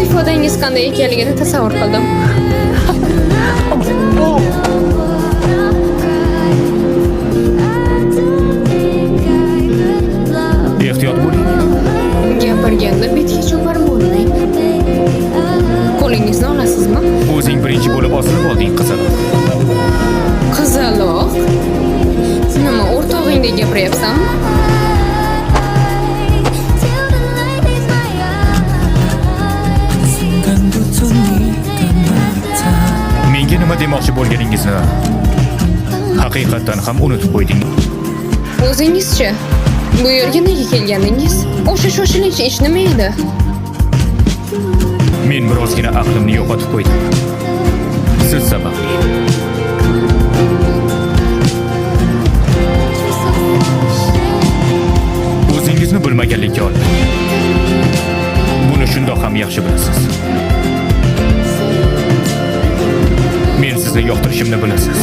ifodangiz qanday ekanligini tasavvur qildim. Ehtiyot bo'ling. Gapirganda betga cho'parib bo'lmang. Qo'lingizni olasizmi? O'zing birinchi bo'lib osilib olding, qizaloq. Qizaloq? Nima, o'rtog'ingdek gapiryapsanmi? Menga nima demoqchi bo'lganingizni haqiqatdan ham unutib qo'yding. O'zingizchi? Bu yerga nega kelganingiz? O'sha shoshilinch ish nima edi? Men birozgina aqlimni yo'qotib qo'ydim. Siz sababli. O'zingizni bilmaganlikka olmang. Buni shundoq ham yaxshi bilasiz. Men sizni yoqtirishimni bilasiz.